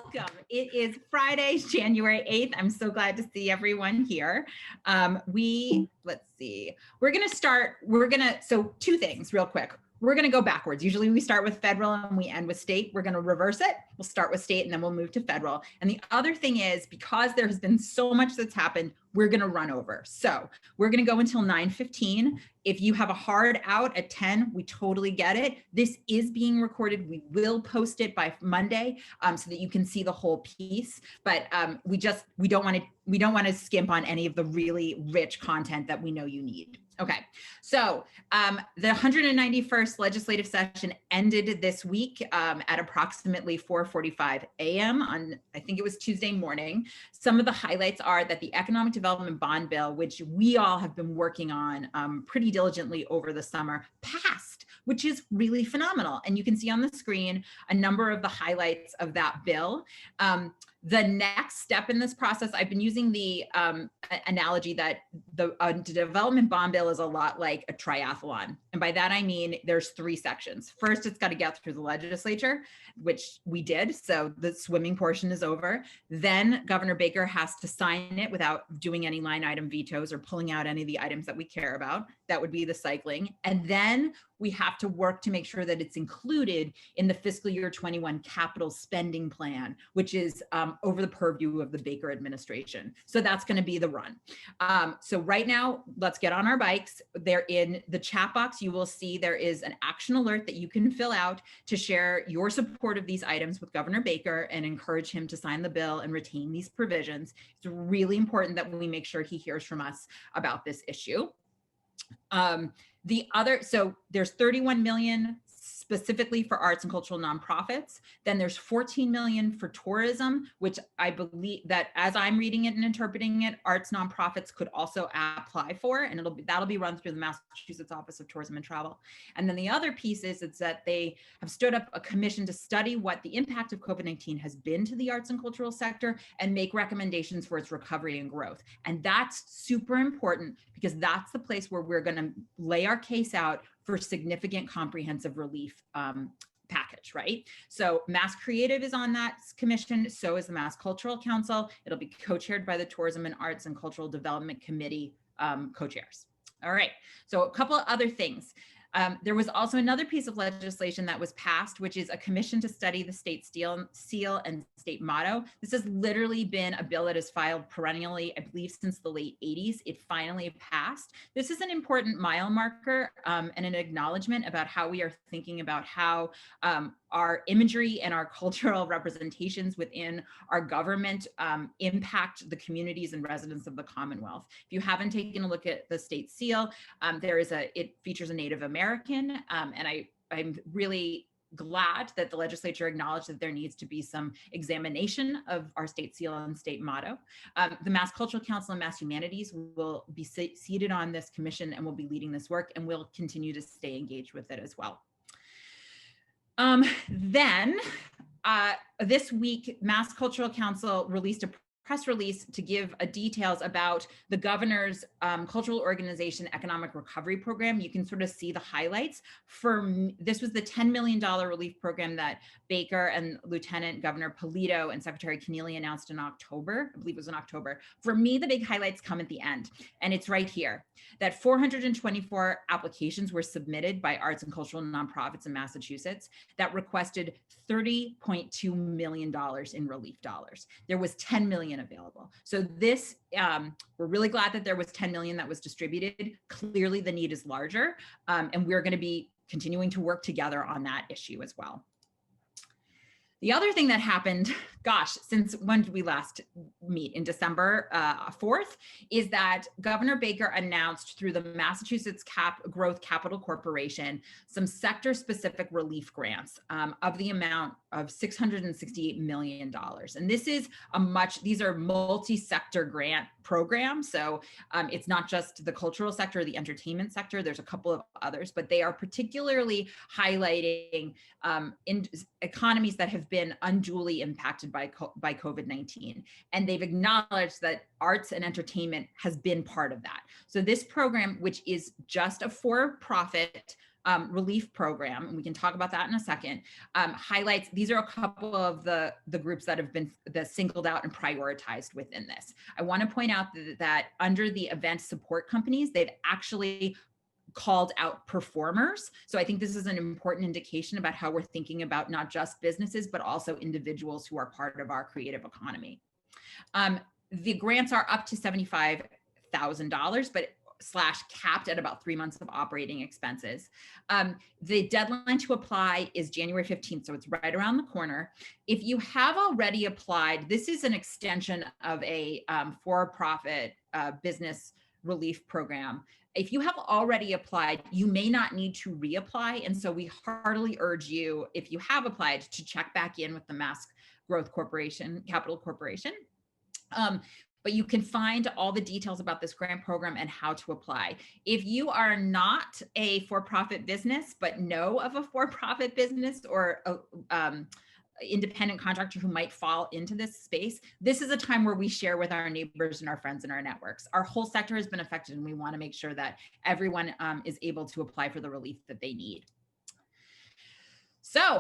Welcome. It is Friday, January 8th. I'm so glad to see everyone here. Let's see, so two things real quick. We're going to go backwards. Usually we start with federal and we end with state. We're going to reverse it. We'll start with state and then we'll move to federal. And the other thing is, because there has been so much that's happened, we're going to run over. So we're going to go until 9:15. If you have a hard out at 10, we totally get it. This is being recorded. We will post it by Monday so that you can see the whole piece. But we don't want to skimp on any of the really rich content that we know you need. Okay, so the 191st legislative session ended this week at approximately 4:45 a.m. on, I think it was Tuesday morning. Some of the highlights are that the Economic Development Bond Bill, which we all have been working on pretty diligently over the summer, passed, which is really phenomenal. And you can see on the screen a number of the highlights of that bill. The next step in this process, I've been using the analogy that the development bond bill is a lot like a triathlon. And by that, I mean, there's three sections. First, it's got to get through the legislature, which we did. So the swimming portion is over. Then Governor Baker has to sign it without doing any line item vetoes or pulling out any of the items that we care about. That would be the cycling. And then we have to work to make sure that it's included in the fiscal year 21 capital spending plan, which is over the purview of the Baker administration. So that's going to be the run. So right now, let's get on our bikes. There in the chat box, you will see there is an action alert that you can fill out to share your support of these items with Governor Baker and encourage him to sign the bill and retain these provisions. It's really important that we make sure he hears from us about this issue. So there's 31 million specifically for arts and cultural nonprofits. Then there's 14 million for tourism, which I believe that as I'm reading it and interpreting it, arts nonprofits could also apply for, and that'll be run through the Massachusetts Office of Tourism and Travel. And then the other piece is that they have stood up a commission to study what the impact of COVID-19 has been to the arts and cultural sector and make recommendations for its recovery and growth. And that's super important because that's the place where we're going to lay our case out for significant comprehensive relief package, right? So Mass Creative is on that commission, so is the Mass Cultural Council. It'll be co-chaired by the Tourism and Arts and Cultural Development Committee co-chairs. All right, so a couple of other things. There was also another piece of legislation that was passed, which is a commission to study the state seal and state motto. This has literally been a bill that is filed perennially, I believe, since the late 80s. It finally passed. This is an important mile marker and an acknowledgement about how we are thinking about how our imagery and our cultural representations within our government impact the communities and residents of the Commonwealth. If you haven't taken a look at the state seal, it features a Native American, and I'm really glad that the legislature acknowledged that there needs to be some examination of our state seal and state motto. The Mass Cultural Council and Mass Humanities will be seated on this commission and will be leading this work, and we'll continue to stay engaged with it as well. This week, Mass Cultural Council released a press release to give details about the governor's cultural organization economic recovery program. You can sort of see the highlights. This was the $10 million relief program that Baker and Lieutenant Governor Polito and Secretary Keneally announced in October. I believe it was in October. For me, the big highlights come at the end, and it's right here, that 424 applications were submitted by arts and cultural nonprofits in Massachusetts that requested $30.2 million in relief dollars. There was 10 million available. So this, we're really glad that there was 10 million that was distributed. Clearly the need is larger, and we're going to be continuing to work together on that issue as well. The other thing that happened, gosh, since when did we last meet? In December 4th, is that Governor Baker announced through the Massachusetts Growth Capital Corporation some sector-specific relief grants of the amount of $668 million. And these are multi-sector grant programs. So it's not just the cultural sector or the entertainment sector. There's a couple of others, but they are particularly highlighting economies that have been unduly impacted by COVID-19. And they've acknowledged that arts and entertainment has been part of that. So this program, which is just a for-profit relief program, and we can talk about that in a second, highlights, these are a couple of the groups that have been singled out and prioritized within this. I want to point out that under the event support companies, they've actually called out performers. So I think this is an important indication about how we're thinking about not just businesses, but also individuals who are part of our creative economy. The grants are up to $75,000, but capped at about 3 months of operating expenses. The deadline to apply is January 15th, so it's right around the corner. If you have already applied, this is an extension of a for-profit business relief program. If you have already applied, you may not need to reapply. And so we heartily urge you, if you have applied, to check back in with the Mass Growth Corporation, Capital Corporation. But you can find all the details about this grant program and how to apply. If you are not a for-profit business, but know of a for-profit business or independent contractor who might fall into this space, this is a time where we share with our neighbors and our friends and our networks. Our whole sector has been affected, and we want to make sure that everyone is able to apply for the relief that they need. So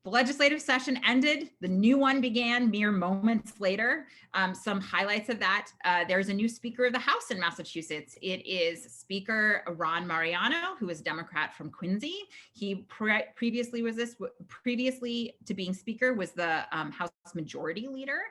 the legislative session ended. The new one began mere moments later. Some highlights of that. There's a new Speaker of the House in Massachusetts. It is Speaker Ron Mariano, who is Democrat from Quincy. He previously to being Speaker was the House Majority Leader.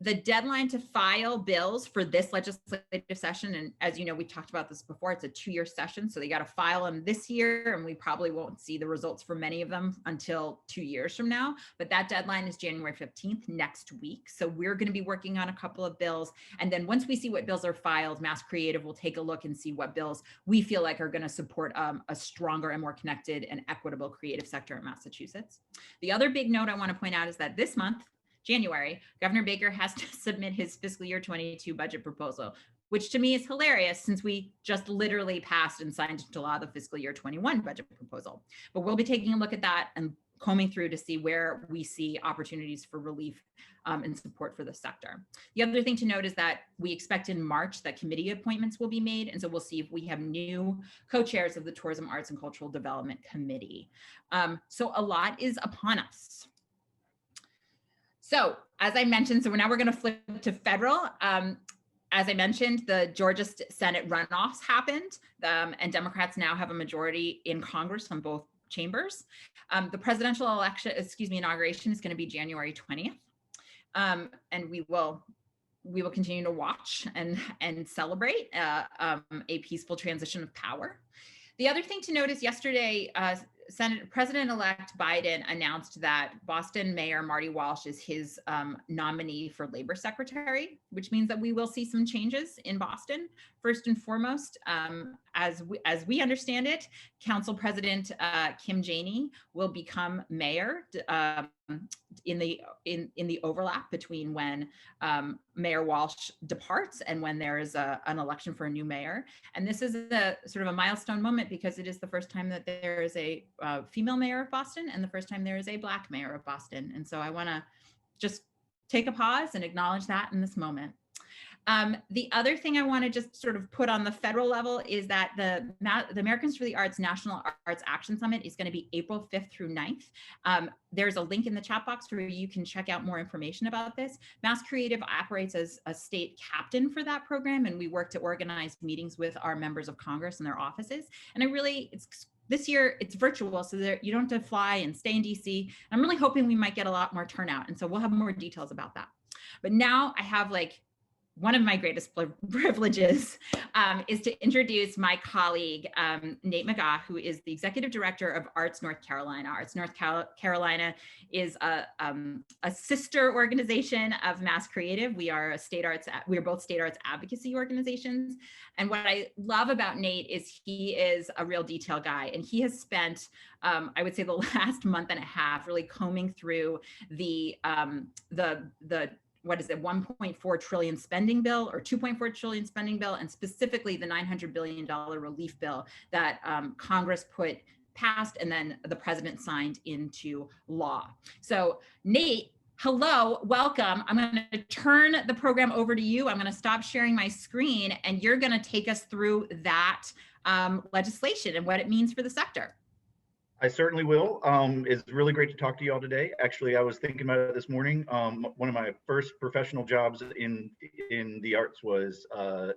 The deadline to file bills for this legislative session, and as you know, we talked about this before, it's a 2-year session, so they got to file them this year, and we probably won't see the results for many of them until 2 years from now. But that deadline is January 15th, next week. So we're going to be working on a couple of bills, and then once we see what bills are filed, Mass Creative will take a look and see what bills we feel like are going to support a stronger and more connected and equitable creative sector in Massachusetts. The other big note I want to point out is that this month, January, Governor Baker has to submit his fiscal year 22 budget proposal, which to me is hilarious since we just literally passed and signed into law the fiscal year 21 budget proposal. But we'll be taking a look at that and combing through to see where we see opportunities for relief and support for the sector. The other thing to note is that we expect in March that committee appointments will be made. And so we'll see if we have new co-chairs of the Tourism, Arts, and Cultural Development Committee. So a lot is upon us. So as I mentioned, so now we're going to flip to federal. As I mentioned, the Georgia Senate runoffs happened, and Democrats now have a majority in Congress on both chambers. The presidential election, inauguration is going to be January 20th, and we will continue to watch and celebrate a peaceful transition of power. The other thing to note is yesterday, President-elect Biden announced that Boston Mayor Marty Walsh is his nominee for Labor Secretary, which means that we will see some changes in Boston. First and foremost, as we understand it, Council President Kim Janey will become mayor in the overlap between when Mayor Walsh departs and when there is an election for a new mayor. And this is a sort of a milestone moment because it is the first time that there is a female mayor of Boston and the first time there is a Black mayor of Boston. And so I want to just take a pause and acknowledge that in this moment. The other thing I want to just sort of put on the federal level is that the Americans for the Arts National Arts Action Summit is going to be April 5th through 9th. There's a link in the chat box where you can check out more information about this. Mass Creative operates as a state captain for that program, and we work to organize meetings with our members of Congress and their offices. And this year it's virtual, so you don't have to fly and stay in DC. I'm really hoping we might get a lot more turnout, and so we'll have more details about that. But now I have one of my greatest privileges is to introduce my colleague, Nate McGaugh, who is the Executive Director of Arts North Carolina. Arts North Carolina is a sister organization of Mass Creative. We are both state arts advocacy organizations. And what I love about Nate is he is a real detail guy. And he has spent, I would say, the last month and a half really combing through the what is it, 1.4 trillion spending bill or 2.4 trillion spending bill, and specifically the $900 billion relief bill that Congress passed and then the president signed into law. So Nate, hello, welcome. I'm going to turn the program over to you. I'm going to stop sharing my screen and you're going to take us through that legislation and what it means for the sector. I certainly will. It's really great to talk to you all today. Actually, I was thinking about it this morning. One of my first professional jobs in the arts was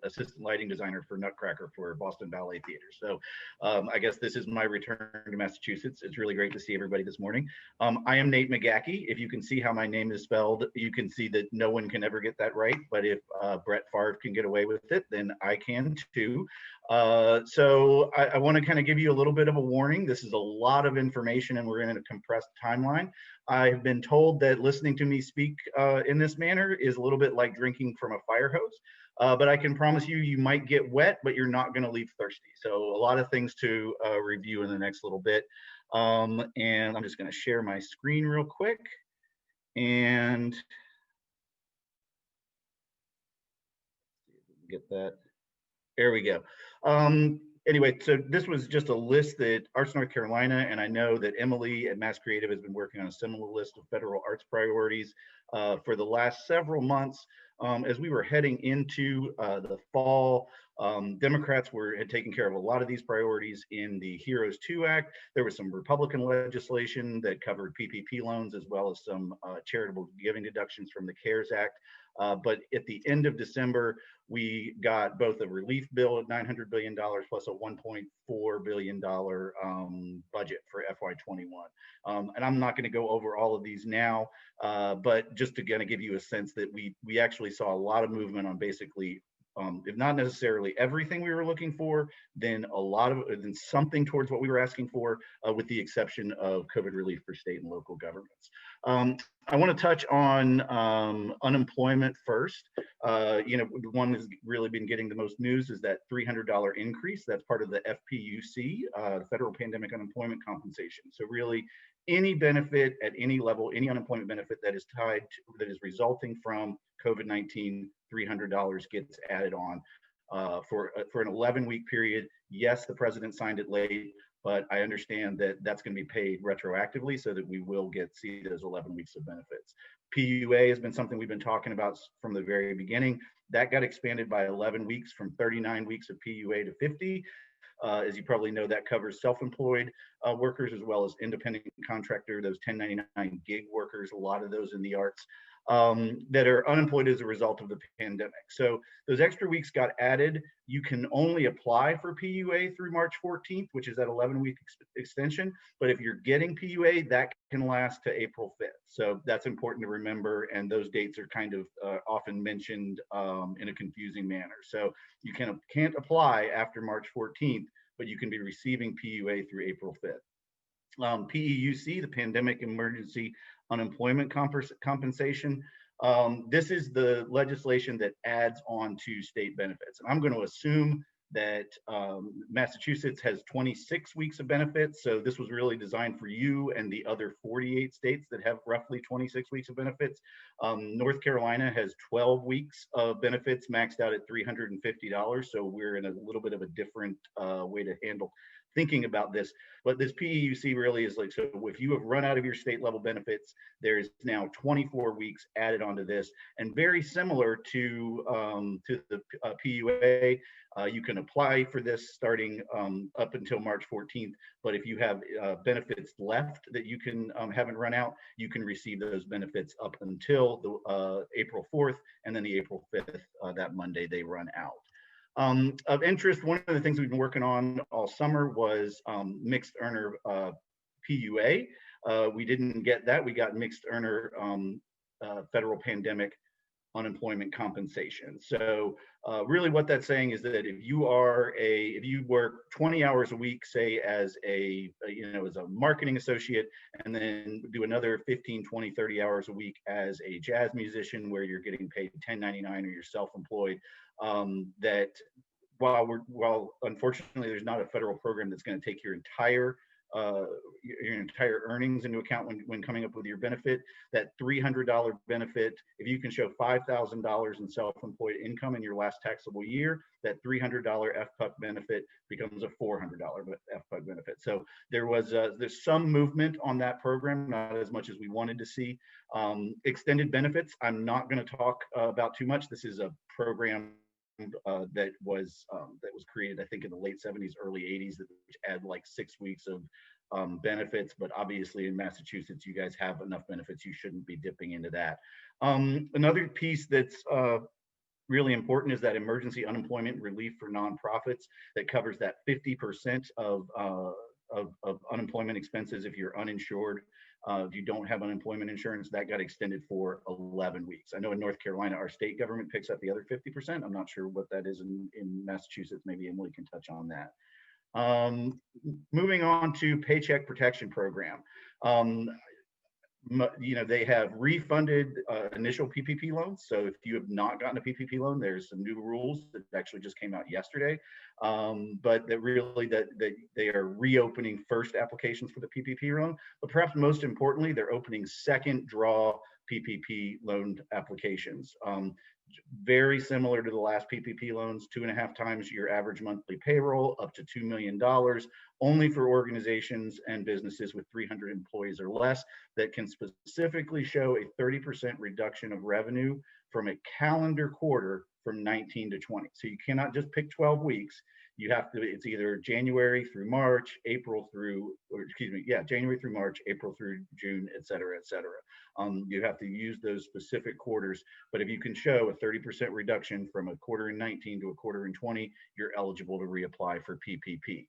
assistant lighting designer for Nutcracker for Boston Ballet Theater. So I guess this is my return to Massachusetts. It's really great to see everybody this morning. I am Nate McGackey. If you can see how my name is spelled, you can see that no one can ever get that right. But if Brett Favre can get away with it, then I can too. So I want to kind of give you a little bit of a warning. This is a lot of information and we're in a compressed timeline. I've been told that listening to me speak in this manner is a little bit like drinking from a fire hose, but I can promise you, you might get wet, but you're not going to leave thirsty. So a lot of things to review in the next little bit. And I'm just going to share my screen real quick and get that. There we go. Anyway, so this was just a list that Arts North Carolina, and I know that Emily at Mass Creative has been working on a similar list of federal arts priorities for the last several months. As we were heading into the fall, Democrats had taken care of a lot of these priorities in the HEROES 2 Act. There was some Republican legislation that covered PPP loans as well as some charitable giving deductions from the CARES Act. But at the end of December, we got both a relief bill at $900 billion plus a $1.4 billion budget for FY21. And I'm not going to go over all of these now, but just to kind of give you a sense that we actually saw a lot of movement on basically, if not necessarily everything we were looking for, then then something towards what we were asking for, with the exception of COVID relief for state and local governments. I want to touch on unemployment first. The one that's really been getting the most news is that $300 increase. That's part of the FPUC, Federal Pandemic Unemployment Compensation. So really, any benefit at any level, any unemployment benefit that is that is resulting from COVID-19, $300 gets added on for an 11-week period. Yes, the president signed it late, but I understand that that's going to be paid retroactively so that we will see those 11 weeks of benefits. PUA has been something we've been talking about from the very beginning. That got expanded by 11 weeks from 39 weeks of PUA to 50. As you probably know, that covers self-employed workers as well as independent contractor, those 1099 gig workers, a lot of those in the arts, that are unemployed as a result of the pandemic. So those extra weeks got added. You can only apply for PUA through March 14th, which is that 11-week extension. But if you're getting PUA, that can last to April 5th. So that's important to remember. And those dates are kind of often mentioned in a confusing manner. So you can't apply after March 14th, but you can be receiving PUA through April 5th. PEUC, the Pandemic Emergency Unemployment Compensation. This is the legislation that adds on to state benefits. And I'm going to assume that Massachusetts has 26 weeks of benefits. So this was really designed for you and the other 48 states that have roughly 26 weeks of benefits. North Carolina has 12 weeks of benefits maxed out at $350. So we're in a little bit of a different way to handle thinking about this. But this PEUC really is like, so if you have run out of your state level benefits, there's now 24 weeks added onto this. And very similar to the PUA, you can apply for this starting up until March 14th. But if you have benefits left that you haven't run out, you can receive those benefits up until the April 4th, and then the April 5th, that Monday, they run out. Of interest, one of the things we've been working on all summer was mixed earner PUA. We didn't get that. We got mixed earner federal pandemic unemployment compensation. So really what that's saying is that if you work 20 hours a week, say as a marketing associate, and then do another 15, 20, 30 hours a week as a jazz musician where you're getting paid 1099 or you're self-employed, that while unfortunately there's not a federal program that's going to take your entire earnings into account when coming up with your benefit, that $300 benefit, if you can show $5,000 in self-employed income in your last taxable year, that $300 FPUC benefit becomes a $400 FPUC benefit. So there's some movement on that program, not as much as we wanted to see. Extended benefits, I'm not going to talk about too much. This is a program that was created, I think, in the late 70s, early 80s, that had like 6 weeks of benefits. But obviously, in Massachusetts, you guys have enough benefits; you shouldn't be dipping into that. Another piece that's really important is that emergency unemployment relief for nonprofits that covers that 50% of unemployment expenses if you're uninsured. If you don't have unemployment insurance, that got extended for 11 weeks. I know in North Carolina, our state government picks up the other 50%. I'm not sure what that is in Massachusetts. Maybe Emily can touch on that. Moving on to Paycheck Protection Program. They have refunded initial PPP loans. So if you have not gotten a PPP loan, there's some new rules that actually just came out yesterday. But that they are reopening first applications for the PPP loan. But perhaps most importantly, they're opening second draw PPP loan applications. Very similar to the last PPP loans, 2.5 times your average monthly payroll, up to $2 million, only for organizations and businesses with 300 employees or less that can specifically show a 30% reduction of revenue from a calendar quarter from 19 to 20. So you cannot just pick 12 weeks. You have to, it's either January through March, January through March, April through June, et cetera, et cetera. You have to use those specific quarters. But if you can show a 30% reduction from a quarter in 19 to a quarter in 20, you're eligible to reapply for PPP.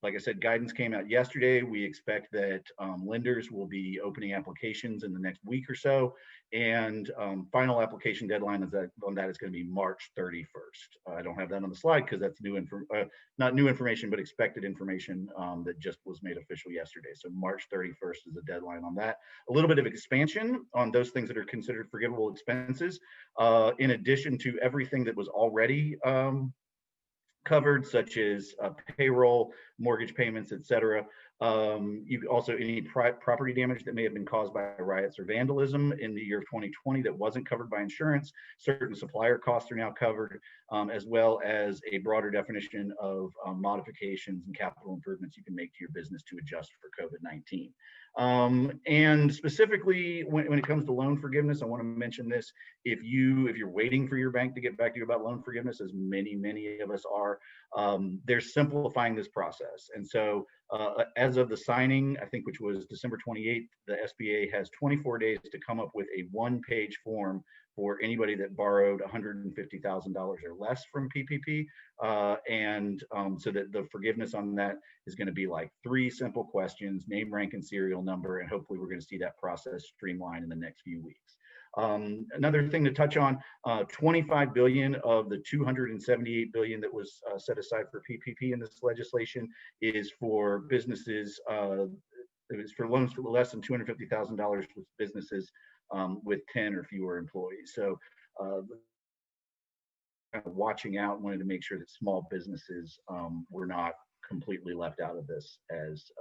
Like I said, guidance came out yesterday. We expect that lenders will be opening applications in the next week or so, and final application deadline on that is going to be March 31st. I don't have that on the slide because that's not new information, but expected information that just was made official yesterday. So March 31st is the deadline on that. A little bit of expansion on those things that are considered forgivable expenses, in addition to everything that was already covered, such as payroll, mortgage payments, et cetera. You also, any property damage that may have been caused by riots or vandalism in the year of 2020 that wasn't covered by insurance. Certain supplier costs are now covered, as well as a broader definition of modifications and capital improvements you can make to your business to adjust for COVID-19. And specifically, when it comes to loan forgiveness, I want to mention this. If you're waiting for your bank to get back to you about loan forgiveness, as many of us are, they're simplifying this process. And so as of the signing, I think, which was December 28th, the SBA has 24 days to come up with a one-page form for anybody that borrowed $150,000 or less from PPP. So that the forgiveness on that is going to be like 3 simple questions: name, rank, and serial number. And hopefully we're going to see that process streamline in the next few weeks. Another thing to touch on, 25 billion of the 278 billion that was set aside for PPP in this legislation is for businesses. It was for loans for less than $250,000 with businesses with 10 or fewer employees. So kind of watching out, wanted to make sure that small businesses were not completely left out of this as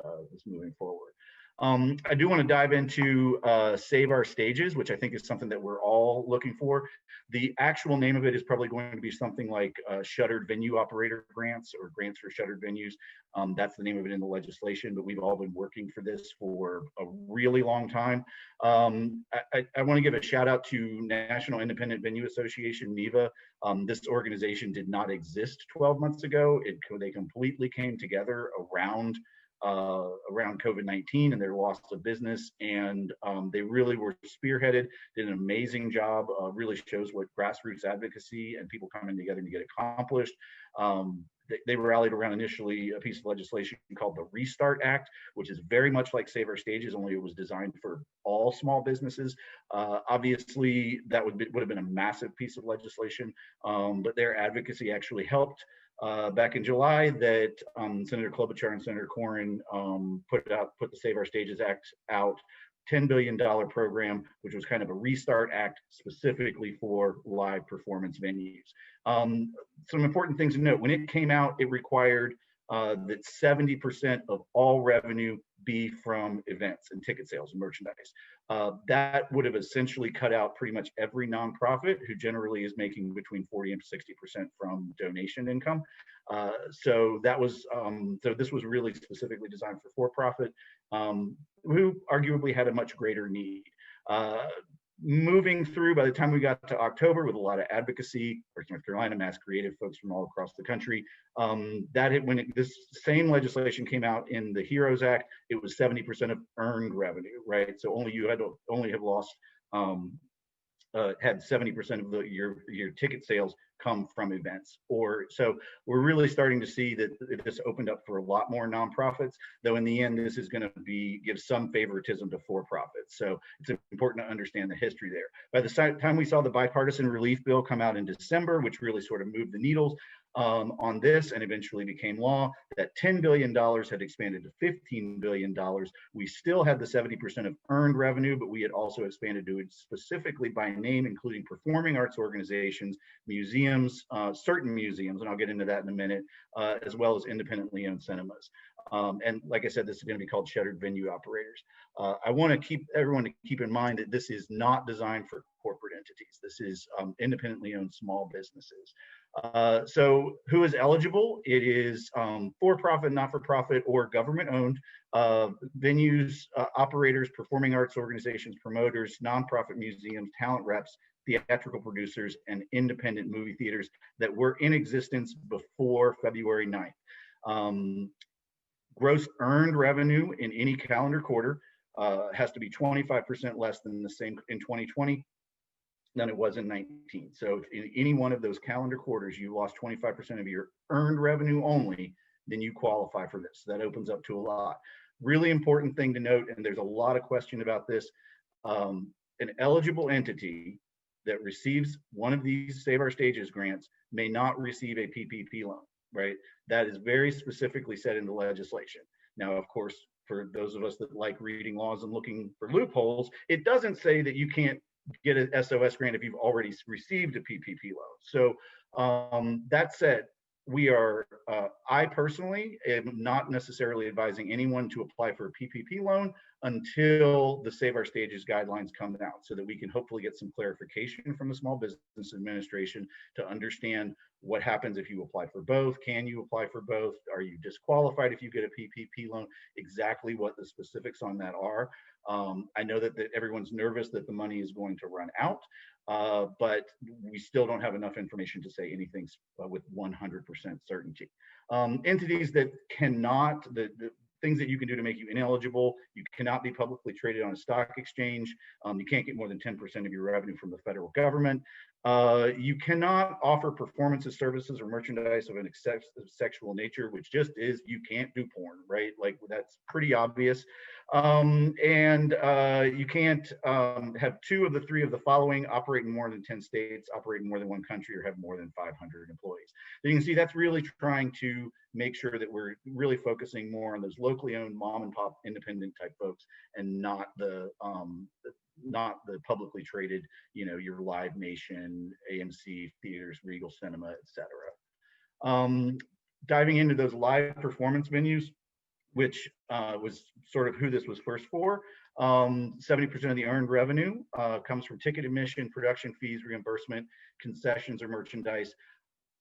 moving forward. I do want to dive into Save Our Stages, which I think is something that we're all looking for. The actual name of it is probably going to be something like Shuttered Venue Operator Grants, or Grants for Shuttered Venues. That's the name of it in the legislation, but we've all been working for this for a really long time. I want to give a shout out to National Independent Venue Association, NIVA. This organization did not exist 12 months ago. They completely came together around COVID-19 and their loss of business, and they really were spearheaded, did an amazing job. Really shows what grassroots advocacy and people coming together to get accomplished. They rallied around initially a piece of legislation called the Restart Act, which is very much like Save Our Stages, only it was designed for all small businesses. Obviously, that would have been a massive piece of legislation, but their advocacy actually helped. Back in July, that Senator Klobuchar and Senator Cornyn put the Save Our Stages Act out, $10 billion program, which was kind of a restart act specifically for live performance venues. Some important things to note: when it came out, it required that 70% of all revenue be from events and ticket sales and merchandise. That would have essentially cut out pretty much every nonprofit who generally is making between 40 and 60% from donation income. So this was really specifically designed for for-profit, who arguably had a much greater need. moving through, by the time we got to October, with a lot of advocacy, North Carolina, Mass Creative, folks from all across the country, this same legislation came out in the HEROES Act, it was 70% of earned revenue, right? So you had to only have lost, had 70% of your ticket sales come from events. Or so we're really starting to see that this opened up for a lot more nonprofits, though in the end this is going to give some favoritism to for-profits. So it's important to understand the history there. By the time we saw the bipartisan relief bill come out in December, which really sort of moved the needles on this and eventually became law, that $10 billion had expanded to $15 billion. We still had the 70% of earned revenue, but we had also expanded to it specifically by name, including performing arts organizations, museums, certain museums, and I'll get into that in a minute, as well as independently owned cinemas. And like I said, this is going to be called shuttered venue operators. I want to everyone to keep in mind that this is not designed for corporate entities. This is independently owned small businesses. So who is eligible? It is for-profit, not-for-profit, or government-owned venues, operators, performing arts organizations, promoters, nonprofit museums, talent reps, theatrical producers, and independent movie theaters that were in existence before February 9th. Gross earned revenue in any calendar quarter has to be 25% less than the same in 2020 than it was in 19. So if in any one of those calendar quarters you lost 25% of your earned revenue only, then you qualify for this. That opens up to a lot. Really important thing to note, and there's a lot of question about this, an eligible entity that receives one of these Save Our Stages grants may not receive a PPP loan, right? That is very specifically said in the legislation. Now, of course, for those of us that like reading laws and looking for loopholes, it doesn't say that you can't get an SOS grant if you've already received a PPP loan. So that said, I personally am not necessarily advising anyone to apply for a PPP loan until the Save Our Stages guidelines come out, so that we can hopefully get some clarification from the Small Business Administration to understand what happens if you apply for both. Can you apply for both? Are you disqualified if you get a PPP loan? Exactly what the specifics on that are. I know that everyone's nervous that the money is going to run out, but we still don't have enough information to say anything with 100% certainty. Entities that cannot, the things that you can do to make you ineligible: you cannot be publicly traded on a stock exchange. You can't get more than 10% of your revenue from the federal government. You cannot offer performances, services, or merchandise of an excessive sexual nature, which just is, you can't do porn, right? Like, that's pretty obvious. You can't have 2 of the 3 of the following: operate in more than 10 states, operate in more than 1 country, or have more than 500 employees. So you can see that's really trying to make sure that we're really focusing more on those locally owned mom and pop independent type folks, and not the publicly traded, your Live Nation, AMC theaters, Regal Cinema, etc. Diving into those live performance venues, which was sort of who this was first for. 70% of the earned revenue comes from ticket admission, production fees, reimbursement, concessions or merchandise,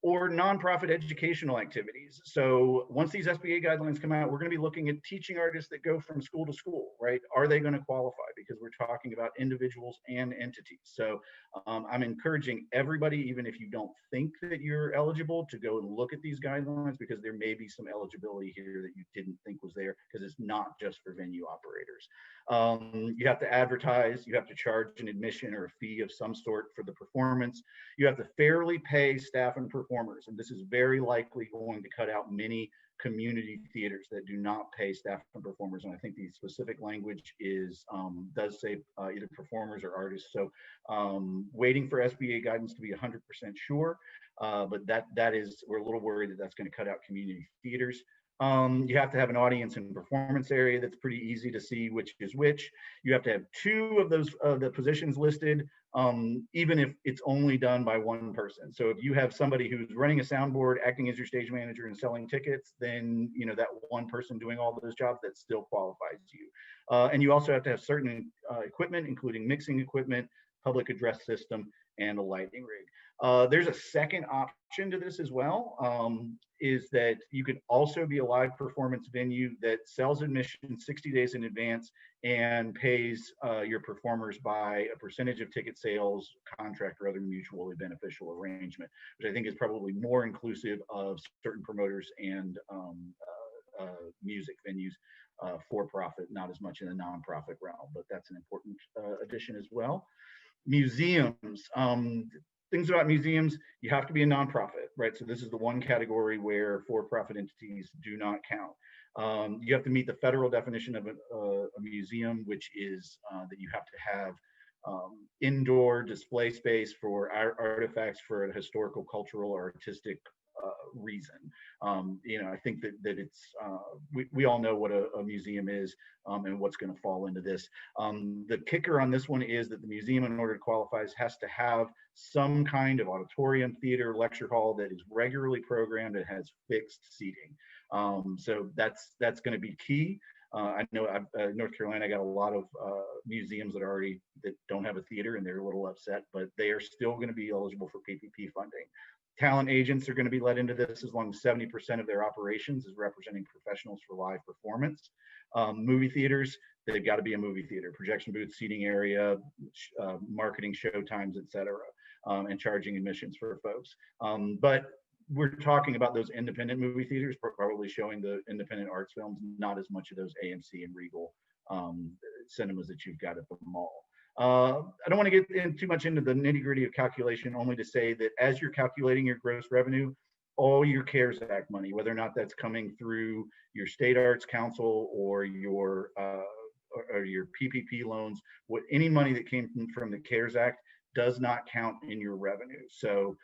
or nonprofit educational activities. So once these SBA guidelines come out, we're going to be looking at teaching artists that go from school to school, right? Are they going to qualify? Because we're talking about individuals and entities. So I'm encouraging everybody, even if you don't think that you're eligible, to go and look at these guidelines, because there may be some eligibility here that you didn't think was there, because it's not just for venue operators. You have to advertise, you have to charge an admission or a fee of some sort for the performance. You have to fairly pay staff and performers, and this is very likely going to cut out many community theaters that do not pay staff and performers. And I think the specific language does say either performers or artists. So waiting for SBA guidance to be 100% sure, but we're a little worried that that's going to cut out community theaters. You have to have an audience and performance area. That's pretty easy to see which is which. You have to have 2 of those the positions listed, even if it's only done by 1 person. So if you have somebody who's running a soundboard, acting as your stage manager, and selling tickets, then that 1 person doing all those jobs, that still qualifies you. And you also have to have certain equipment, including mixing equipment, public address system, and a lighting rig. There's a second option to this as well. is that you could also be a live performance venue that sells admission 60 days in advance and pays your performers by a percentage of ticket sales, contract, or other mutually beneficial arrangement, which I think is probably more inclusive of certain promoters and music venues for profit, not as much in the nonprofit realm, but that's an important addition as well. Museums. Things about museums, you have to be a nonprofit, right? So this is the one category where for-profit entities do not count. You have to meet the federal definition of a museum, which is that you have to have indoor display space for artifacts for a historical, cultural, or artistic reason. I think that it's, we all know what a museum is and what's going to fall into this. The kicker on this one is that the museum, in order to qualify, has to have some kind of auditorium, theater, lecture hall that is regularly programmed and has fixed seating. So that's going to be key. I know North Carolina, I got a lot of museums that don't have a theater, and they're a little upset, but they are still going to be eligible for PPP funding. Talent agents are going to be let into this as long as 70% of their operations is representing professionals for live performance. Movie theaters, they've got to be a movie theater, projection booth, seating area, marketing show times, et cetera, and charging admissions for folks. But we're talking about those independent movie theaters, probably showing the independent arts films, not as much of those AMC and Regal cinemas that you've got at the mall. I don't want to get too much into the nitty-gritty of calculation, only to say that as you're calculating your gross revenue, all your CARES Act money, whether or not that's coming through your state arts council or your PPP loans, any money that came from the CARES Act does not count in your revenue. So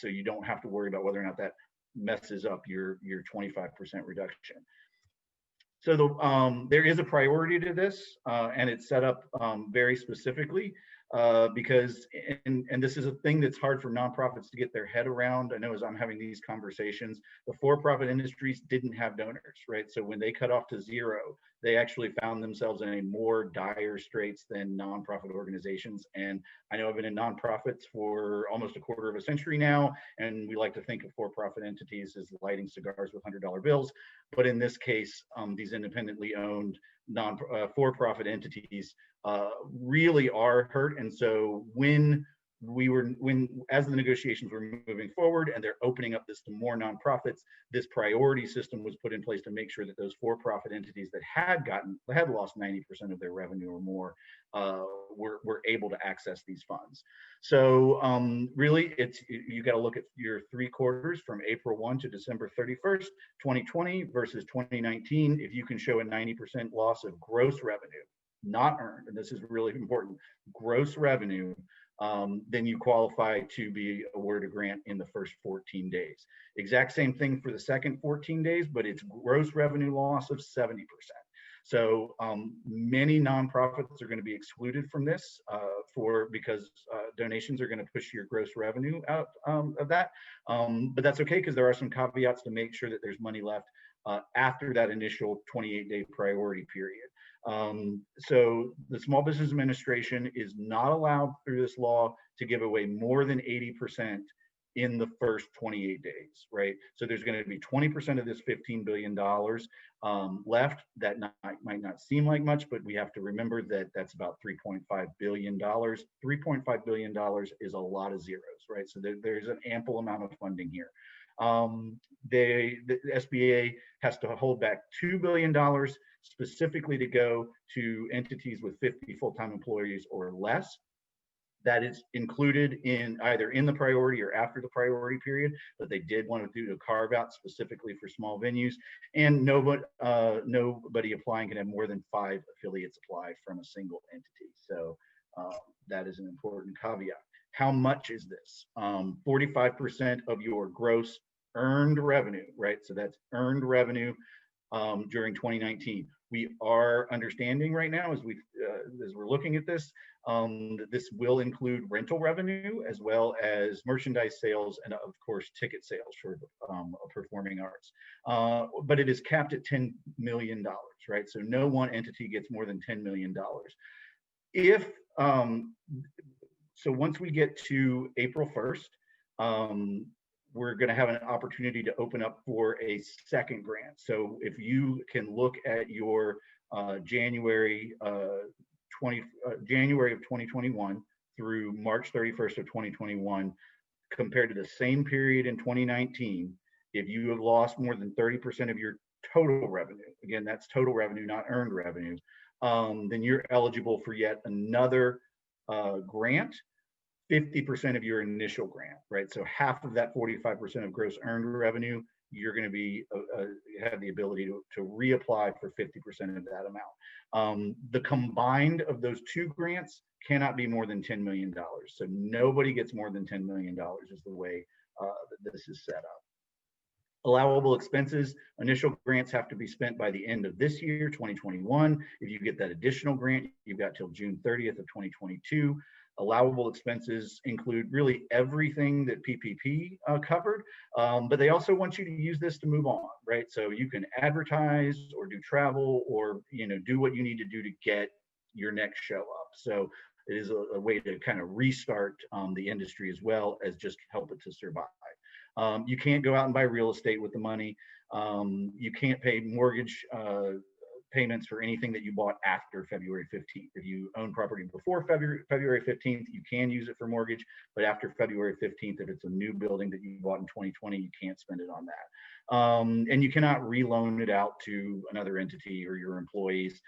you don't have to worry about whether or not that messes up your 25% reduction. So there is a priority to this, and it's set up very specifically because, and this is a thing that's hard for nonprofits to get their head around. I know as I'm having these conversations, the for-profit industries didn't have donors, right? So when they cut off to zero, they actually found themselves in a more dire straits than nonprofit organizations. And I know I've been in nonprofits for almost a quarter of a century now, and we like to think of for-profit entities as lighting cigars with $100 bills. But in this case, these independently owned for-profit entities really are hurt. And so as the negotiations were moving forward and they're opening up this to more nonprofits, this priority system was put in place to make sure that those for-profit entities that had lost 90% of their revenue or more were able to access these funds. So really, you got to look at your 3 quarters from April 1 to December 31st, 2020 versus 2019. If you can show a 90% loss of gross revenue, not earned, and this is really important, gross revenue, then you qualify to be awarded a grant in the first 14 days. Exact same thing for the second 14 days, but it's gross revenue loss of 70%. So many nonprofits are going to be excluded from this because donations are going to push your gross revenue out of that. But that's okay, because there are some caveats to make sure that there's money left after that initial 28-day priority period. So the Small Business Administration is not allowed through this law to give away more than 80% in the first 28 days, right? So there's going to be 20% of this $15 billion left. That might not seem like much, but we have to remember that that's about $3.5 billion. $3.5 billion is a lot of zeros, right? So there's an ample amount of funding here. The SBA has to hold back $2 billion specifically to go to entities with 50 full-time employees or less. That is included in either in the priority or after the priority period, but they did want to do a carve out specifically for small venues, and nobody applying can have more than 5 affiliates apply from a single entity. So that is an important caveat. How much is this? 45% of your gross earned revenue, right? So that's earned revenue during 2019. We are understanding right now as we're looking at this, that this will include rental revenue as well as merchandise sales and of course ticket sales for performing arts. But it is capped at $10 million, right? So no one entity gets more than $10 million. So once we get to April 1st, we're going to have an opportunity to open up for a second grant. So if you can look at your January January of 2021 through March 31st of 2021, compared to the same period in 2019, if you have lost more than 30% of your total revenue, again, that's total revenue, not earned revenue, then you're eligible for yet another grant, 50% of your initial grant, right? So half of that 45% of gross earned revenue, you're going to be have the ability to reapply for 50% of that amount. The combined of those two grants cannot be more than $10 million. So nobody gets more than $10 million is the way that this is set up. Allowable expenses, initial grants have to be spent by the end of this year, 2021. If you get that additional grant, you've got till June 30th of 2022. Allowable expenses include really everything that PPP covered, but they also want you to use this to move on, right? So you can advertise or do travel or do what you need to do to get your next show up. So it is a way to kind of restart the industry as well as just help it to survive. You can't go out and buy real estate with the money. You can't pay mortgage payments for anything that you bought after February 15th. If you own property before February 15th, you can use it for mortgage, but after February 15th, if it's a new building that you bought in 2020, you can't spend it on that. And you cannot reloan it out to another entity or your employees,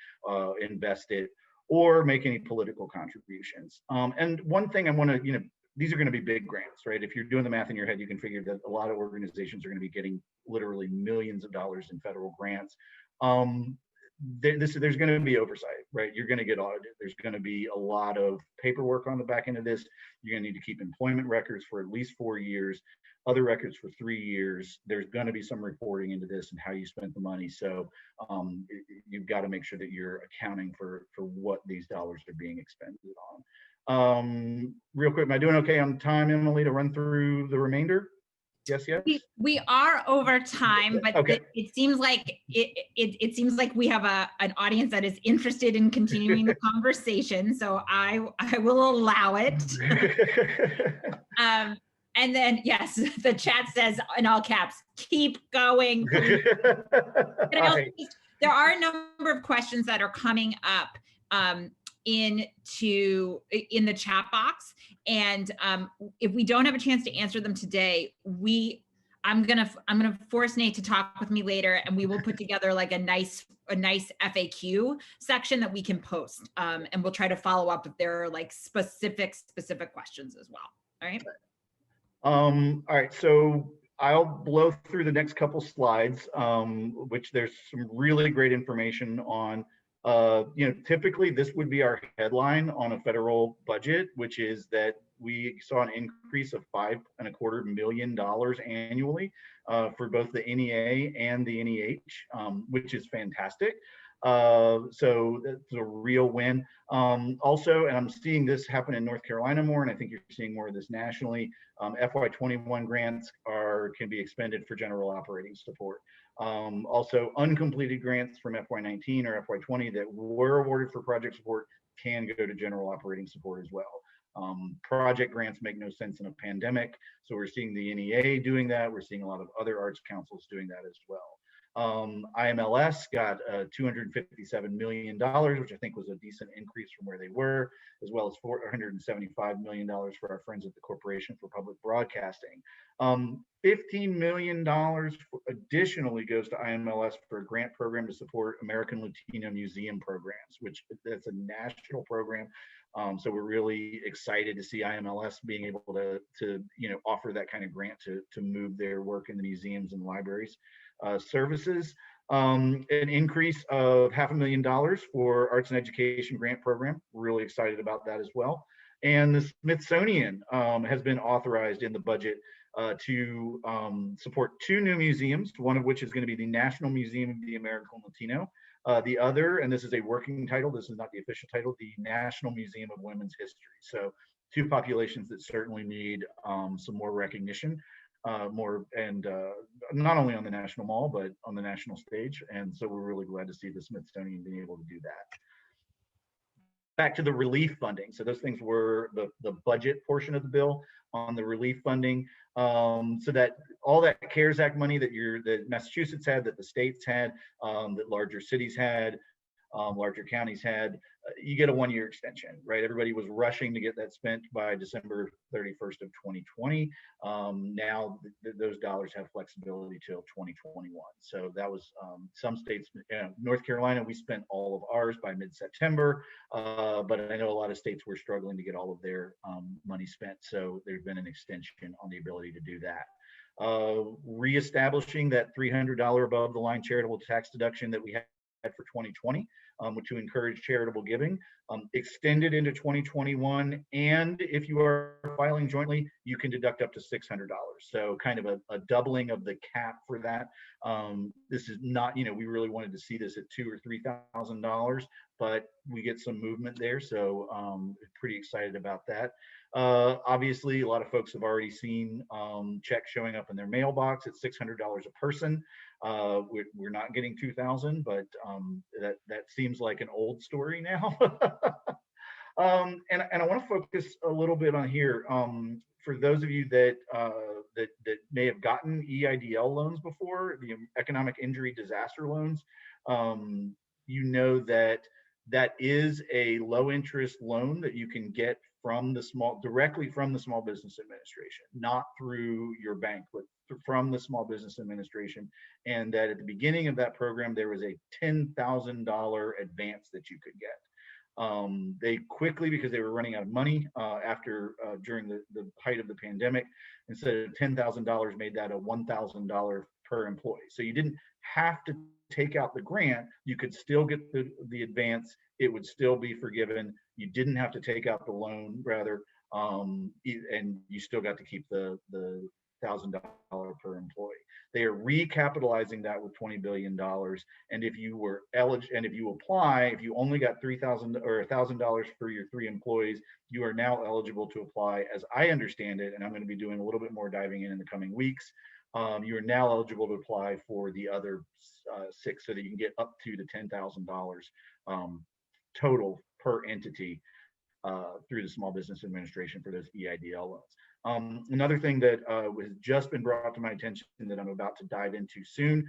invest it, or make any political contributions. And one thing I want to, these are going to be big grants, right? If you're doing the math in your head, you can figure that a lot of organizations are going to be getting literally millions of dollars in federal grants. There's going to be oversight, right? You're going to get audited. There's going to be a lot of paperwork on the back end of this. You're going to need to keep employment records for at least 4 years, other records for 3 years. There's going to be some reporting into this and how you spent the money. So you've got to make sure that you're accounting for what these dollars are being expended on. Real quick, am I doing okay on time, Emily, to run through the remainder? Yes. We are over time, but okay. It seems like it seems like we have an audience that is interested in continuing the conversation, so I will allow it. And then yes, the chat says in all caps, "Keep going, please." There are a number of questions that are coming up in the chat box, and if we don't have a chance to answer them today, I'm gonna force Nate to talk with me later, and we will put together like a nice FAQ section that we can post, and we'll try to follow up if there are like specific questions as well. All right. All right, so I'll blow through the next couple slides, which there's some really great information on. Typically this would be our headline on a federal budget, which is that we saw an increase of $5.25 million annually for both the NEA and the NEH, which is fantastic. So that's a real win. Also, and I'm seeing this happen in North Carolina more, and I think you're seeing more of this nationally, FY21 grants can be expended for general operating support. Also, uncompleted grants from FY19 or FY20 that were awarded for project support can go to general operating support as well. Project grants make no sense in a pandemic, so we're seeing the NEA doing that. We're seeing a lot of other arts councils doing that as well. IMLS got $257 million, which I think was a decent increase from where they were, as well as $475 million for our friends at the Corporation for Public Broadcasting. $15 million additionally goes to IMLS for a grant program to support American Latino Museum programs, which that's a national program. So we're really excited to see IMLS being able to offer that kind of grant to move their work in the museums and libraries. Services, an increase of $500,000 for Arts and Education Grant Program. We're really excited about that as well. And the Smithsonian has been authorized in the budget to support 2 new museums, one of which is going to be the National Museum of the American Latino. The other, and this is a working title, this is not the official title, the National Museum of Women's History. So 2 populations that certainly need some more recognition. Not only on the National Mall, but on the national stage. And so we're really glad to see the Smithsonian being able to do that. back to the relief funding. So those things were the budget portion of the bill on the relief funding. So that all that CARES Act money that Massachusetts had, that the states had, that larger cities had, larger counties had, you get a 1-year extension, right? Everybody was rushing to get that spent by December 31st of 2020. Now those dollars have flexibility till 2021. So that was some states, North Carolina, we spent all of ours by mid-September, but I know a lot of states were struggling to get all of their money spent. So there's been an extension on the ability to do that. Reestablishing that $300 above the line charitable tax deduction that we had for 2020, to encourage charitable giving, extended into 2021. And if you are filing jointly, you can deduct up to $600. So kind of a doubling of the cap for that. This is not, we really wanted to see this at $2,000 or $3,000, but we get some movement there. So pretty excited about that. Obviously, a lot of folks have already seen checks showing up in their mailbox at $600 a person. We're not getting 2,000, but that seems like an old story now. And I want to focus a little bit on here. For those of you that may have gotten EIDL loans before, the economic injury disaster loans, you know that is a low interest loan that you can get directly from the Small Business Administration, not through your bank, but from the Small Business Administration. And that at the beginning of that program, there was a $10,000 advance that you could get. They quickly, because they were running out of money during the height of the pandemic, instead of $10,000, made that a $1,000 per employee. So you didn't have to take out the grant, you could still get the advance, it would still be forgiven. You didn't have to take out the loan, rather, and you still got to keep the $1,000 per employee. They are recapitalizing that with $20 billion. And if you were eligible, and if you apply, if you only got $3,000 or $1,000 for your 3 employees, you are now eligible to apply, as I understand it, and I'm going to be doing a little bit more diving in the coming weeks. You are now eligible to apply for the other 6, so that you can get up to the $10,000 total per entity through the Small Business Administration for those EIDL loans. Another thing that has just been brought to my attention that I'm about to dive into soon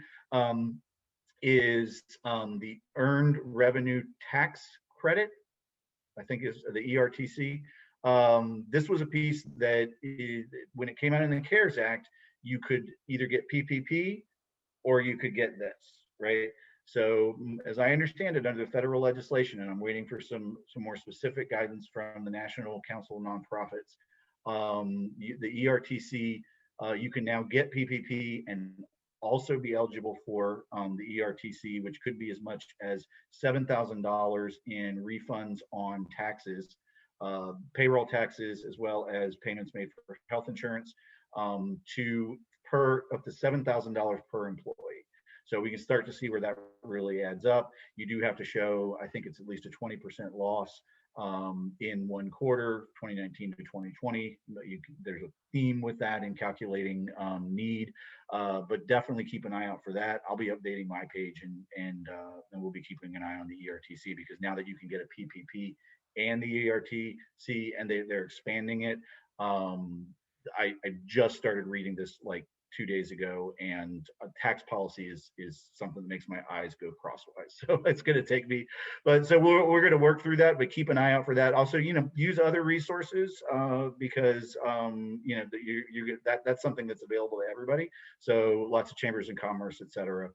is the Earned Revenue Tax Credit, I think is the ERTC. This was a piece that when it came out in the CARES Act, you could either get PPP or you could get this, right? So as I understand it, under the federal legislation, and I'm waiting for some more specific guidance from the National Council of Nonprofits, the ERTC, you can now get PPP and also be eligible for the ERTC, which could be as much as $7,000 in refunds on taxes, payroll taxes, as well as payments made for health insurance, up to $7,000 per employee. So we can start to see where that really adds up. You do have to show, I think it's at least a 20% loss in one quarter, 2019 to 2020. There's a theme with that in calculating need, but definitely keep an eye out for that. I'll be updating my page, and we'll be keeping an eye on the ERTC, because now that you can get a PPP and the ERTC, and they're expanding it. I just started reading this like 2 days ago, and tax policy is something that makes my eyes go crosswise. So it's going to take me, but so we're going to work through that, but keep an eye out for that. Also, use other resources because that's something that's available to everybody. So lots of chambers of commerce, et cetera,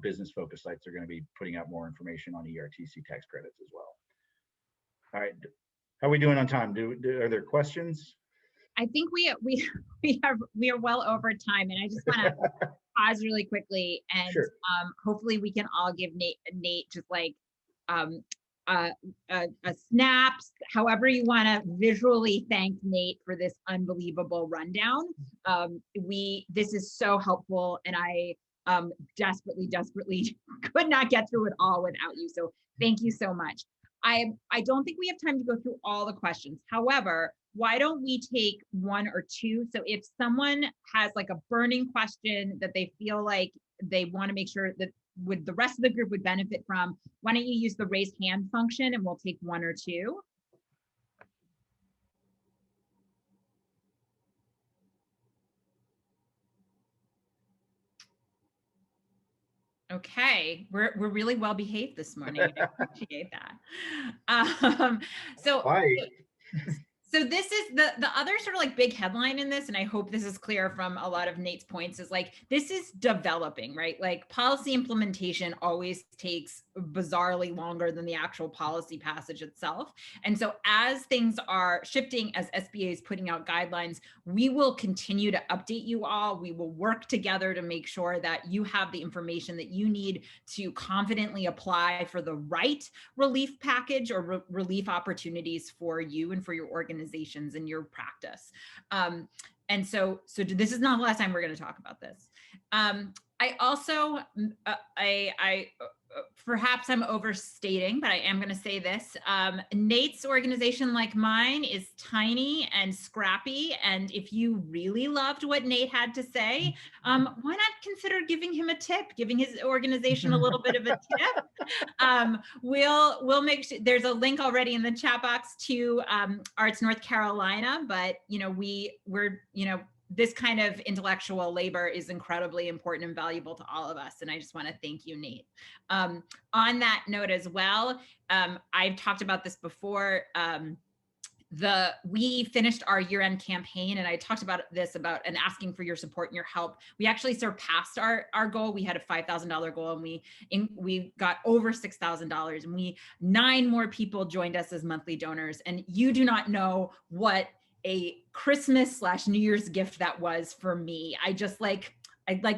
business focused sites are going to be putting out more information on ERTC tax credits as well. All right, how are we doing on time? Are there questions? I think we are well over time, and I just want to pause really quickly, and sure. Hopefully we can all give Nate just like a snaps, however you want to visually thank Nate for this unbelievable rundown. This is so helpful, and I desperately could not get through it all without you. So thank you so much. I don't think we have time to go through all the questions. However, why don't we take 1 or 2? So if someone has like a burning question that they feel like they want to make sure that the rest of the group would benefit from, why don't you use the raise hand function and we'll take one or two. Okay, we're really well behaved this morning. I appreciate that. So Bye. So this is the other sort of like big headline in this, and I hope this is clear from a lot of Nate's points, is like, this is developing, right? Like policy implementation always takes bizarrely longer than the actual policy passage itself. And so as things are shifting, as SBA is putting out guidelines, we will continue to update you all. We will work together to make sure that you have the information that you need to confidently apply for the right relief package or relief opportunities for you and for your organizations and your practice. And so this is not the last time we're going to talk about this. I also, perhaps I'm overstating, but I am going to say this. Nate's organization, like mine, is tiny and scrappy. And if you really loved what Nate had to say, why not consider giving him a tip, giving his organization a little bit of a tip? We'll make sure there's a link already in the chat box to Arts North Carolina, but we're this kind of intellectual labor is incredibly important and valuable to all of us. And I just want to thank you, Nate. On that note as well, I've talked about this before. We finished our year-end campaign, and I talked about this and asking for your support and your help. We actually surpassed our goal. We had a $5,000 goal, and we got over $6,000, and 9 more people joined us as monthly donors. And you do not know what a Christmas/New Year's gift that was for me. I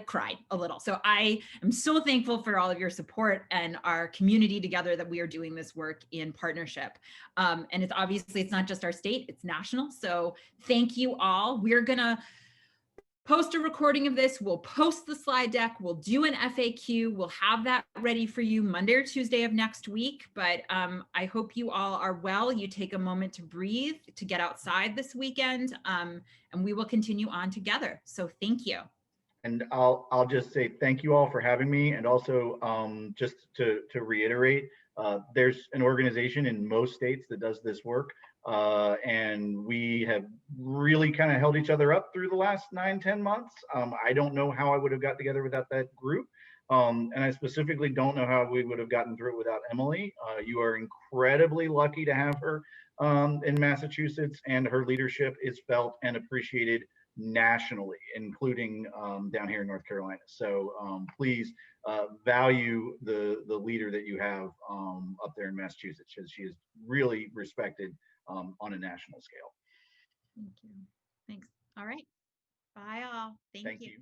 cried a little. So I am so thankful for all of your support and our community together that we are doing this work in partnership. And it's not just our state, it's national. So thank you all. We're gonna post a recording of this. We'll post the slide deck. We'll do an FAQ. We'll have that ready for you Monday or Tuesday of next week. But I hope you all are well. You take a moment to breathe, to get outside this weekend, and we will continue on together. So thank you. And I'll just say thank you all for having me. And also just to reiterate, there's an organization in most states that does this work. And we have really kind of held each other up through the last 9-10 months. I don't know how I would have got together without that group. And I specifically don't know how we would have gotten through it without Emily. You are incredibly lucky to have her in Massachusetts, and her leadership is felt and appreciated nationally, including down here in North Carolina. So please value the leader that you have up there in Massachusetts, because she is really respected on a national scale. Thank you. Thanks. All right. Bye all. Thank you.